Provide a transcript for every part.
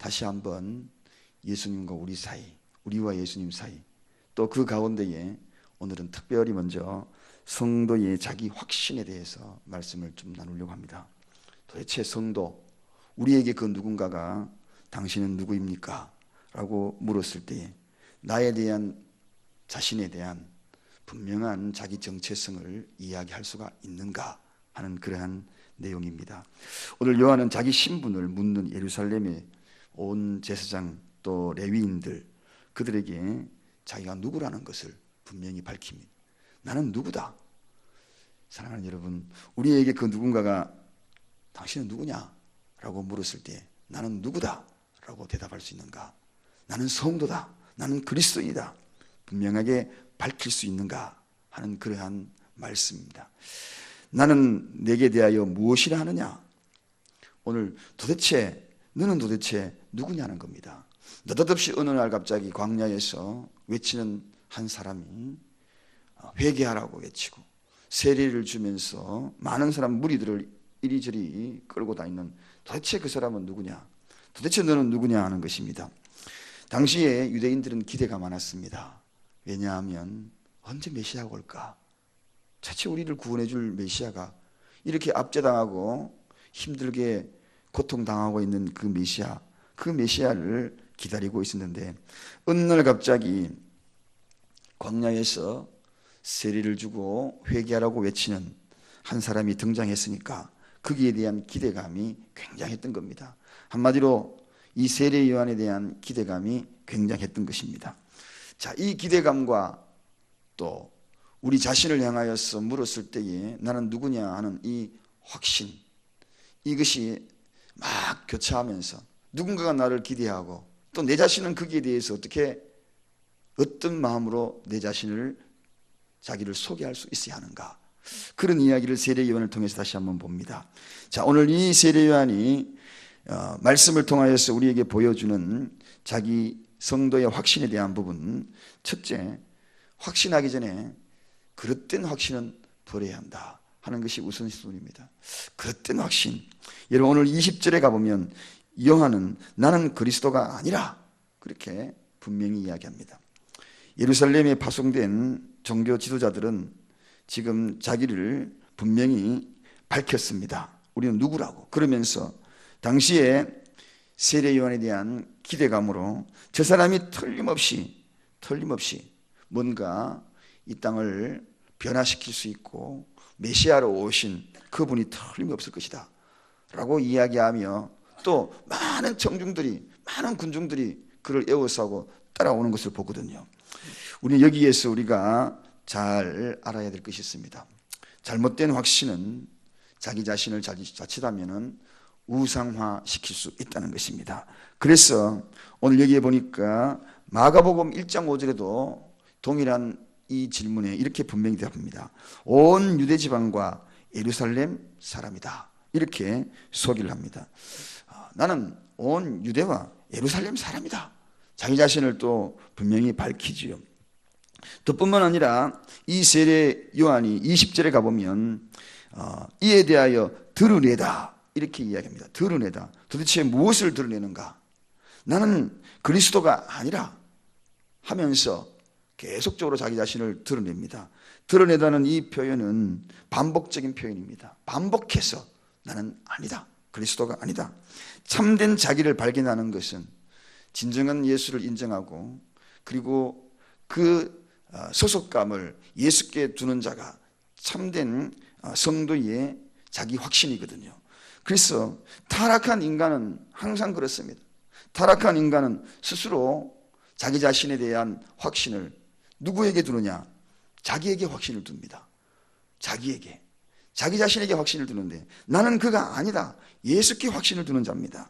다시 한번 예수님과 우리 사이, 우리와 예수님 사이, 또 그 가운데에 오늘은 특별히 먼저 성도의 자기 확신에 대해서 말씀을 좀 나누려고 합니다. 도대체 성도, 우리에게 그 누군가가 당신은 누구입니까? 라고 물었을 때에 나에 대한, 자신에 대한 분명한 자기 정체성을 이야기할 수가 있는가 하는 그러한 내용입니다. 오늘 요한은 자기 신분을 묻는 예루살렘의 온 제사장 또 레위인들, 그들에게 자기가 누구라는 것을 분명히 밝힙니다. 나는 누구다. 사랑하는 여러분, 우리에게 그 누군가가 당신은 누구냐? 라고 물었을 때 나는 누구다? 라고 대답할 수 있는가? 나는 성도다. 나는 그리스도인이다. 분명하게 밝힐 수 있는가 하는 그러한 말씀입니다. 나는 내게 대하여 무엇이라 하느냐? 오늘 도대체 너는 도대체 누구냐는 겁니다. 느닷없이 어느 날 갑자기 광야에서 외치는 한 사람이 회개하라고 외치고 세례를 주면서 많은 사람 무리들을 이리저리 끌고 다니는, 도대체 그 사람은 누구냐? 도대체 너는 누구냐 하는 것입니다. 당시에 유대인들은 기대가 많았습니다. 왜냐하면 언제 메시아가 올까? 자칫 우리를 구원해 줄 메시아가, 이렇게 압제당하고 힘들게 고통당하고 있는 그 메시아, 그 메시아를 기다리고 있었는데 어느 날 갑자기 광야에서 세례를 주고 회개하라고 외치는 한 사람이 등장했으니까 거기에 대한 기대감이 굉장했던 겁니다. 한마디로 이 세례 요한에 대한 기대감이 굉장했던 것입니다. 자, 이 기대감과 또 우리 자신을 향하여서 물었을 때에 나는 누구냐 하는 이 확신, 이것이 막 교차하면서 누군가가 나를 기대하고 또 내 자신은 거기에 대해서 어떤 마음으로 내 자신을, 자기를 소개할 수 있어야 하는가, 그런 이야기를 세례 요한을 통해서 다시 한번 봅니다. 자, 오늘 이 세례 요한이 말씀을 통하여서 우리에게 보여주는 자기 성도의 확신에 대한 부분, 첫째, 확신하기 전에 그릇된 확신은 버려야 한다 하는 것이 우선순위입니다. 그릇된 확신. 여러분, 오늘 20절에 가보면 요한은 나는 그리스도가 아니라 그렇게 분명히 이야기합니다. 예루살렘에 파송된 종교 지도자들은 지금 자기를 분명히 밝혔습니다. 우리는 누구라고. 그러면서 당시에 세례 요한에 대한 기대감으로 저 사람이 틀림없이 뭔가 이 땅을 변화시킬 수 있고 메시아로 오신 그분이 틀림없을 것이다 라고 이야기하며 또 많은 청중들이, 많은 군중들이 그를 에워싸고 따라오는 것을 보거든요. 우리는 여기에서 우리가 잘 알아야 될 것이 있습니다. 잘못된 확신은 자기 자신을 자칫하면 우상화시킬 수 있다는 것입니다. 그래서 오늘 여기에 보니까 마가복음 1장 5절에도 동일한 이 질문에 이렇게 분명히 대답합니다. 온 유대 지방과 예루살렘 사람이다, 이렇게 소개를 합니다. 나는 온 유대와 예루살렘 사람이다, 자기 자신을 또 분명히 밝히지요. 또 뿐만 아니라 이 세례 요한이 20절에 가보면 이에 대하여 드러내다, 이렇게 이야기합니다. 드러내다. 도대체 무엇을 드러내는가? 나는 그리스도가 아니라 하면서 계속적으로 자기 자신을 드러냅니다. 드러내다는 이 표현은 반복적인 표현입니다. 반복해서 나는 아니다, 그리스도가 아니다. 참된 자기를 발견하는 것은 진정한 예수를 인정하고 그리고 그 소속감을 예수께 두는 자가 참된 성도의 자기 확신이거든요. 그래서 타락한 인간은 항상 그렇습니다. 타락한 인간은 스스로 자기 자신에 대한 확신을 누구에게 두느냐? 자기에게 확신을 둡니다. 자기에게, 자기 자신에게 확신을 두는데 나는 그가 아니다, 예수께 확신을 두는 자입니다.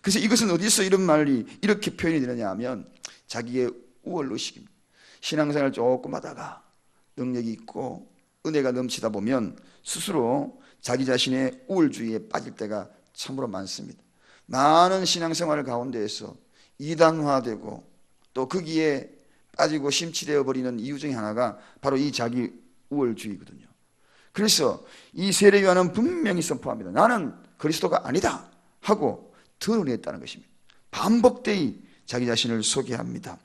그래서 이것은 어디서 이런 말이 이렇게 표현이 되느냐 하면 자기의 우월의식입니다. 신앙생활 조금 하다가 능력이 있고 은혜가 넘치다 보면 스스로 자기 자신의 우월주의에 빠질 때가 참으로 많습니다. 많은 신앙생활 가운데에서 이단화되고 또 거기에 빠지고 심취되어 버리는 이유 중에 하나가 바로 이 자기 우월주의거든요. 그래서 이 세례 요한은 분명히 선포합니다. 나는 그리스도가 아니다 하고 드러냈다는 것입니다. 반복되이 자기 자신을 소개합니다.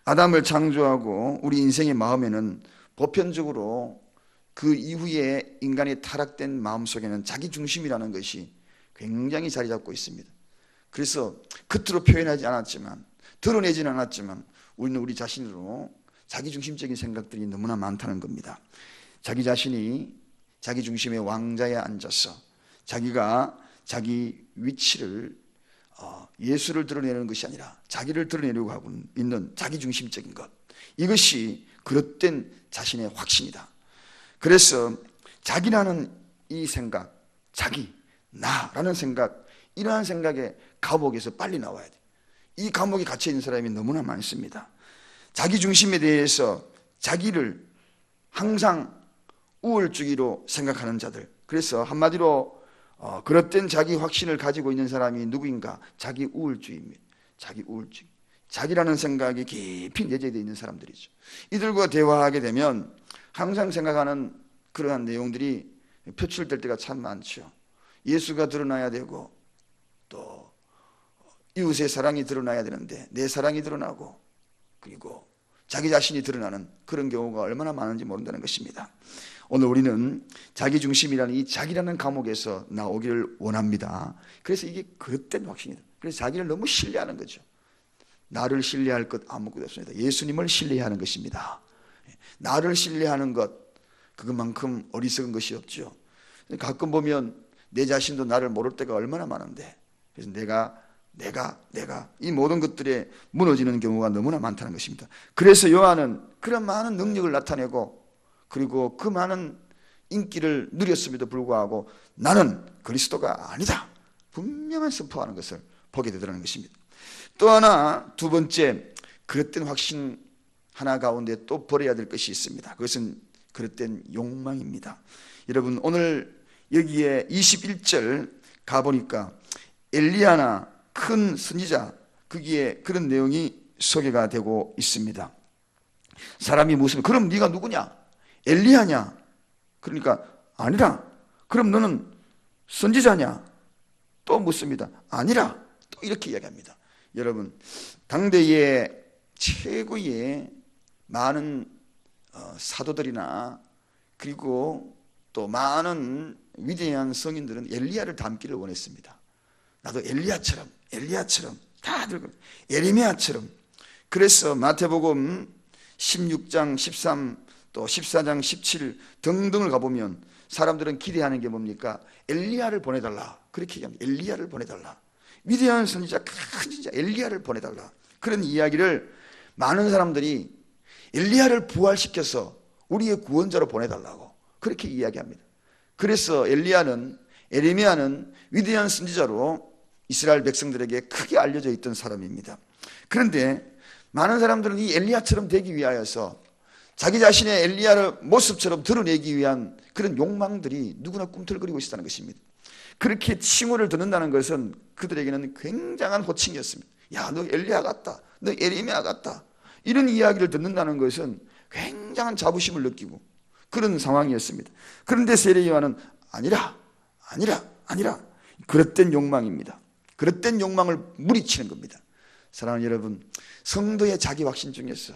아담을 창조하고 우리 인생의 마음에는 보편적으로 그 이후에 인간의 타락된 마음속에는 자기 중심이라는 것이 굉장히 자리 잡고 있습니다. 그래서 겉으로 표현하지 않았지만, 드러내지는 않았지만 우리는 우리 자신으로 자기 중심적인 생각들이 너무나 많다는 겁니다. 자기 자신이 자기 중심의 왕자에 앉아서 자기가 자기 위치를 예수를 드러내는 것이 아니라 자기를 드러내려고 하고 있는 자기 중심적인 것, 이것이 그릇된 자신의 확신이다. 그래서 자기라는 이 생각, 자기, 나라는 생각, 이러한 생각의 감옥에서 빨리 나와야 돼. 이 감옥에 갇혀 있는 사람이 너무나 많습니다. 자기 중심에 대해서 자기를 항상 우월주의로 생각하는 자들, 그래서 한마디로 그릇된 자기 확신을 가지고 있는 사람이 누구인가? 자기 우월주의입니다. 자기 우월주의, 자기라는 생각이 깊이 내재되어 있는 사람들이죠. 이들과 대화하게 되면 항상 생각하는 그러한 내용들이 표출될 때가 참 많죠. 예수가 드러나야 되고 또 이웃의 사랑이 드러나야 되는데 내 사랑이 드러나고 그리고 자기 자신이 드러나는 그런 경우가 얼마나 많은지 모른다는 것입니다. 오늘 우리는 자기 중심이라는 이 자기라는 감옥에서 나오기를 원합니다. 그래서 이게 그릇된 확신이다. 그래서 자기를 너무 신뢰하는 거죠. 나를 신뢰할 것 아무것도 없습니다. 예수님을 신뢰하는 것입니다. 나를 신뢰하는 것, 그것만큼 어리석은 것이 없죠. 가끔 보면 내 자신도 나를 모를 때가 얼마나 많은데, 그래서 내가 이 모든 것들에 무너지는 경우가 너무나 많다는 것입니다. 그래서 요한은 그런 많은 능력을 나타내고 그리고 그 많은 인기를 누렸음에도 불구하고 나는 그리스도가 아니다, 분명한 선포하는 것을 보게 되더라는 것입니다. 또 하나, 두 번째 그릇된 확신 하나 가운데 또 버려야 될 것이 있습니다. 그것은 그릇된 욕망입니다. 여러분, 오늘 여기에 21절 가보니까 엘리야나 큰 선지자, 거기에 그런 내용이 소개가 되고 있습니다. 사람이 묻으면 그럼 네가 누구냐? 엘리야냐? 그러니까 아니라. 그럼 너는 선지자냐? 또 묻습니다. 아니라. 또 이렇게 이야기합니다. 여러분, 당대의 최고의 많은 사도들이나 그리고 또 많은 위대한 성인들은 엘리야를 닮기를 원했습니다. 나도 엘리야처럼 다들 예레미야처럼. 그래서 마태복음 16장 13 또 14장 17 등등을 가보면 사람들은 기대하는 게 뭡니까? 엘리야를 보내달라, 그렇게 얘기합니다. 엘리야를 보내달라, 위대한 선지자, 큰 진짜 엘리야를 보내달라. 그런 이야기를 많은 사람들이 엘리야를 부활시켜서 우리의 구원자로 보내달라고 그렇게 이야기합니다. 그래서 에레미야는 위대한 선지자로 이스라엘 백성들에게 크게 알려져 있던 사람입니다. 그런데 많은 사람들은 이 엘리야처럼 되기 위하여서 자기 자신의 엘리야를 모습처럼 드러내기 위한 그런 욕망들이 누구나 꿈틀거리고 있었다는 것입니다. 그렇게 칭호를 듣는다는 것은 그들에게는 굉장한 호칭이었습니다. 야, 너 엘리야 같다, 너 에레미야 같다, 이런 이야기를 듣는다는 것은 굉장한 자부심을 느끼고 그런 상황이었습니다. 그런데 세례 요한은 아니라 그릇된 욕망입니다. 그릇된 욕망을 물리치는 겁니다. 사랑하는 여러분, 성도의 자기 확신 중에서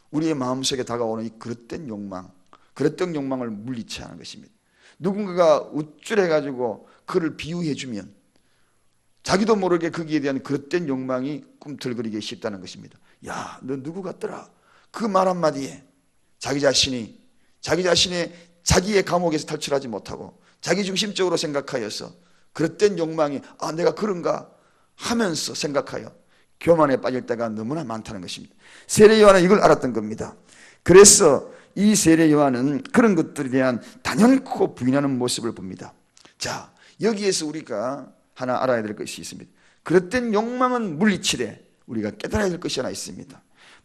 우리의 마음속에 다가오는 이 그릇된 욕망을 물리쳐야 하는 것입니다. 누군가가 우쭐해가지고 그를 비유해주면 자기도 모르게 거기에 대한 그릇된 욕망이 꿈틀거리기 쉽다는 것입니다. 야, 너 누구 같더라? 그 말 한마디에 자기 자신의 자기의 감옥에서 탈출하지 못하고 자기 중심적으로 생각하여서 그릇된 욕망이 내가 그런가 하면서 생각하여 교만에 빠질 때가 너무나 많다는 것입니다. 세례 요한은 이걸 알았던 겁니다. 그래서 이 세례 요한은 그런 것들에 대한 단연코 부인하는 모습을 봅니다. 자, 여기에서 우리가 하나 알아야 될 것이 있습니다. 그릇된 욕망은 물리치되 우리가 깨달아야 될 것이 하나 있습니다.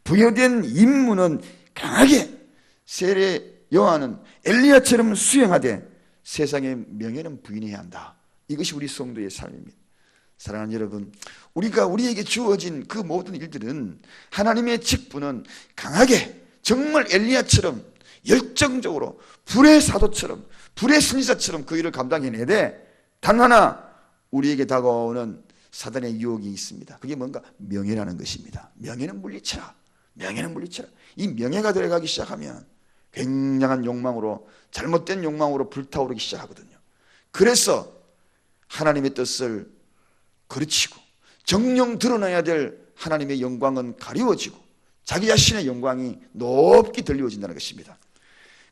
부여된 임무는 강하게 세례 요한은 엘리야처럼 수행하되 세상의 명예는 부인해야 한다. 이것이 우리 성도의 삶입니다. 사랑하는 여러분, 우리에게 주어진 그 모든 일들은 하나님의 직분은 강하게 정말 엘리야처럼 열정적으로 불의 사도처럼 불의 선지자처럼 그 일을 감당해내되 단 하나 우리에게 다가오는 사단의 유혹이 있습니다. 그게 뭔가? 명예라는 것입니다. 명예는 물리쳐라. 명예는 물리쳐라. 이 명예가 들어가기 시작하면 굉장한 욕망으로, 잘못된 욕망으로 불타오르기 시작하거든요. 그래서 하나님의 뜻을 거르치고 정녕 드러나야 될 하나님의 영광은 가리워지고 자기 자신의 영광이 높이 들리워진다는 것입니다.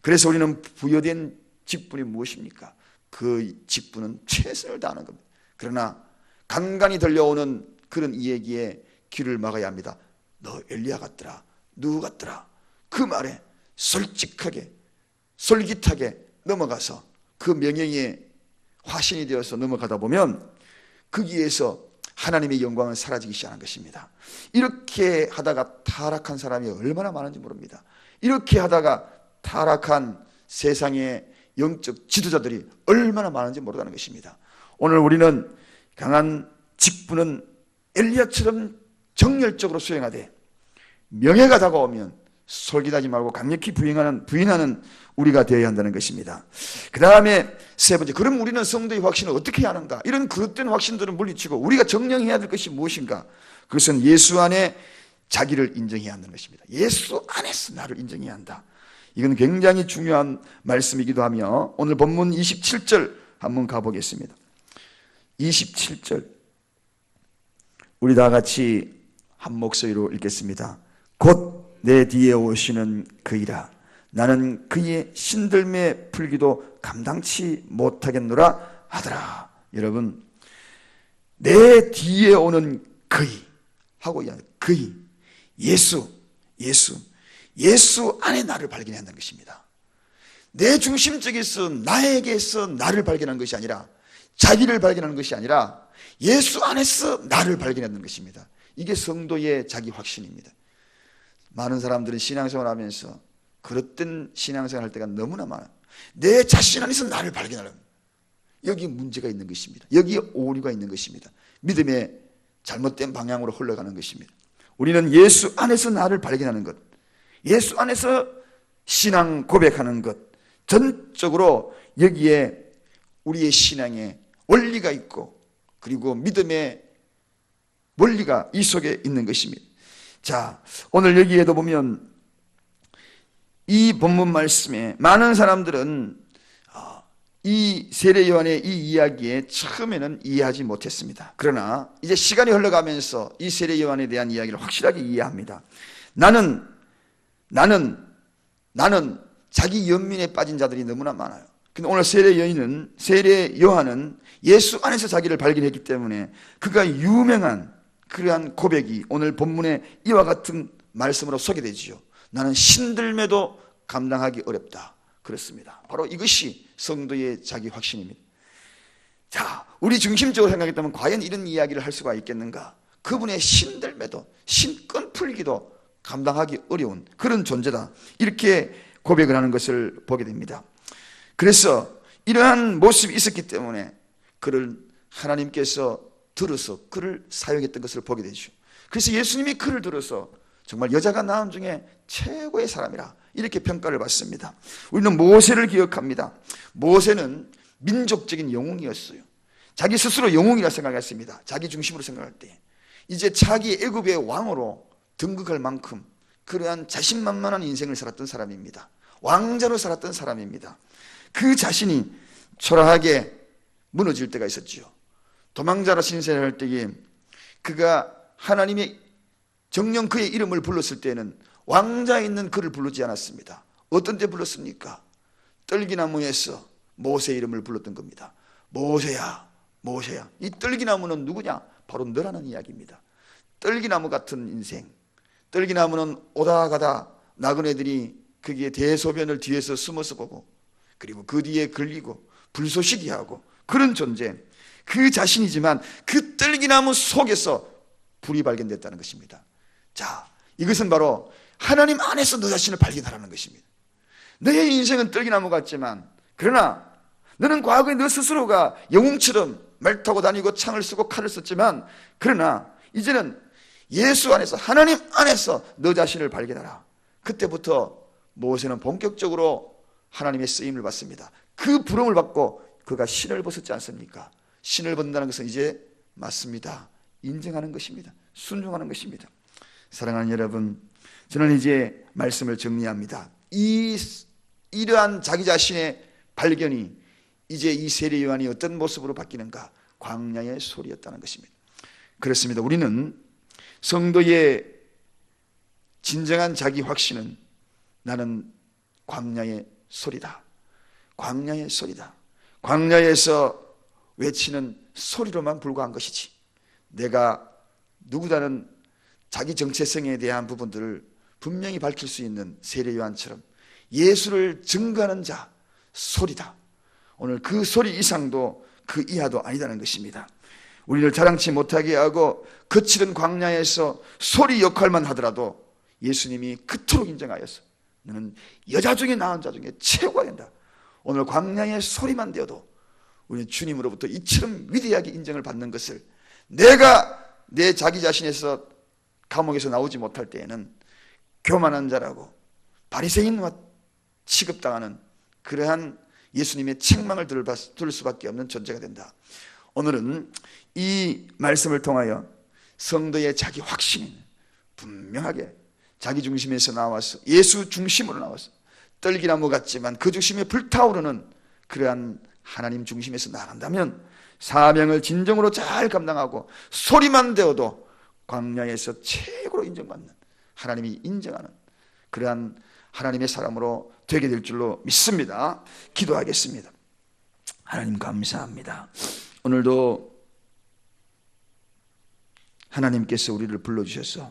그래서 우리는 부여된 직분이 무엇입니까? 그 직분은 최선을 다하는 겁니다. 그러나 간간히 들려오는 그런 이야기에 귀를 막아야 합니다. 너 엘리야 같더라, 누구 같더라, 그 말에 솔직하게 솔깃하게 넘어가서 그 명예의 화신이 되어서 넘어가다 보면 거기에서 하나님의 영광은 사라지기 시작한 것입니다. 이렇게 하다가 타락한 사람이 얼마나 많은지 모릅니다. 이렇게 하다가 타락한 세상의 영적 지도자들이 얼마나 많은지 모르다는 것입니다. 오늘 우리는 강한 직분은 엘리야처럼 정열적으로 수행하되 명예가 다가오면 솔깃하지 말고 강력히 부인하는 우리가 되어야 한다는 것입니다. 그 다음에 세 번째, 그럼 우리는 성도의 확신을 어떻게 해야 하는가? 이런 그릇된 확신들을 물리치고 우리가 정령해야 될 것이 무엇인가? 그것은 예수 안에 자기를 인정해야 한다는 것입니다. 예수 안에서 나를 인정해야 한다. 이건 굉장히 중요한 말씀이기도 하며 오늘 본문 27절 한번 가보겠습니다. 27절 우리 다 같이 한 목소리로 읽겠습니다. 곧 내 뒤에 오시는 그이라 나는 그의 신들매 풀기도 감당치 못하겠노라 하더라. 여러분, 내 뒤에 오는 그이 하고 그이 예수 안에 나를 발견해야 한다는 것입니다. 내 중심적에서 나에게서 나를 발견하는 것이 아니라 자기를 발견하는 것이 아니라 예수 안에서 나를 발견하는 것입니다. 이게 성도의 자기 확신입니다. 많은 사람들은 신앙생활 하면서 그릇된 신앙생활 할 때가 너무나 많아요. 내 자신 안에서 나를 발견하려면 여기에 문제가 있는 것입니다. 여기에 오류가 있는 것입니다. 믿음의 잘못된 방향으로 흘러가는 것입니다. 우리는 예수 안에서 나를 발견하는 것, 예수 안에서 신앙 고백하는 것, 전적으로 여기에 우리의 신앙에 원리가 있고 그리고 믿음의 원리가 이 속에 있는 것입니다. 자, 오늘 여기에도 보면 이 본문 말씀에 많은 사람들은 이 세례 요한의 이 이야기에 처음에는 이해하지 못했습니다. 그러나 이제 시간이 흘러가면서 이 세례 요한에 대한 이야기를 확실하게 이해합니다. 나는 자기 연민에 빠진 자들이 너무나 많아요. 근데 오늘 세례 요한은 예수 안에서 자기를 발견했기 때문에 그가 유명한 그러한 고백이 오늘 본문에 이와 같은 말씀으로 소개되지요. 나는 신들매도 감당하기 어렵다. 그렇습니다. 바로 이것이 성도의 자기 확신입니다. 자, 우리 중심적으로 생각했다면 과연 이런 이야기를 할 수가 있겠는가? 그분의 신들매도 신권 풀기도 감당하기 어려운 그런 존재다. 이렇게 고백을 하는 것을 보게 됩니다. 그래서 이러한 모습이 있었기 때문에 그를 하나님께서 들어서 그를 사용했던 것을 보게 되죠. 그래서 예수님이 그를 들어서 정말 여자가 낳은 중에 최고의 사람이라 이렇게 평가를 받습니다. 우리는 모세를 기억합니다. 모세는 민족적인 영웅이었어요. 자기 스스로 영웅이라 생각했습니다. 자기 중심으로 생각할 때 이제 자기 애굽의 왕으로 등극할 만큼 그러한 자신만만한 인생을 살았던 사람입니다. 왕자로 살았던 사람입니다. 그 자신이 초라하게 무너질 때가 있었지요. 도망자로 신세할 때에 그가 하나님의 정녕 그의 이름을 불렀을 때는 왕자에 있는 그를 부르지 않았습니다. 어떤 때 불렀습니까? 떨기나무에서 모세 이름을 불렀던 겁니다. 모세야, 모세야. 이 떨기나무는 누구냐? 바로 너라는 이야기입니다. 떨기나무 같은 인생. 떨기나무는 오다 가다 나그네들이 거기에 대소변을 뒤에서 숨어서 보고 그리고 그 뒤에 걸리고 불쏘시기하고 그런 존재. 그 자신이지만 그 떨기나무 속에서 불이 발견됐다는 것입니다. 자, 이것은 바로 하나님 안에서 너 자신을 발견하라는 것입니다. 너의 인생은 떨기나무 같지만 그러나 너는 과거에 너 스스로가 영웅처럼 말 타고 다니고 창을 쓰고 칼을 썼지만 그러나 이제는 예수 안에서 하나님 안에서 너 자신을 발견하라. 그때부터 모세는 본격적으로 하나님의 쓰임을 받습니다. 그 부름을 받고 그가 신을 벗었지 않습니까? 신을 벗는다는 것은 이제 맞습니다. 인정하는 것입니다. 순종하는 것입니다. 사랑하는 여러분, 저는 이제 말씀을 정리합니다. 이러한 자기 자신의 발견이 이제 이 세례 요한이 어떤 모습으로 바뀌는가? 광야의 소리였다는 것입니다. 그렇습니다. 우리는 성도의 진정한 자기 확신은 나는 광야의 소리다. 광야의 소리다. 광야에서 외치는 소리로만 불과한 것이지, 내가 누구다는 자기 정체성에 대한 부분들을 분명히 밝힐 수 있는 세례 요한처럼 예수를 증거하는 자, 소리다. 오늘 그 소리 이상도 그 이하도 아니다는 것입니다. 우리를 자랑치 못하게 하고 거칠은 광야에서 소리 역할만 하더라도 예수님이 그토록 인정하였어. 너는 여자 중에 낳은 자 중에 최고가 된다. 오늘 광야의 소리만 되어도 우리는 주님으로부터 이처럼 위대하게 인정을 받는 것을, 내가 내 자기 자신에서 감옥에서 나오지 못할 때에는 교만한 자라고 바리새인과 취급당하는 그러한 예수님의 책망을 들을 수밖에 없는 존재가 된다. 오늘은 이 말씀을 통하여 성도의 자기 확신이 분명하게 자기 중심에서 나와서 예수 중심으로 나와서 떨기나무 같지만 그 중심에 불타오르는 그러한 하나님 중심에서 나간다면 사명을 진정으로 잘 감당하고 소리만 되어도 광야에서 최고로 인정받는, 하나님이 인정하는 그러한 하나님의 사람으로 되게 될 줄로 믿습니다. 기도하겠습니다. 하나님 감사합니다. 오늘도 하나님께서 우리를 불러주셔서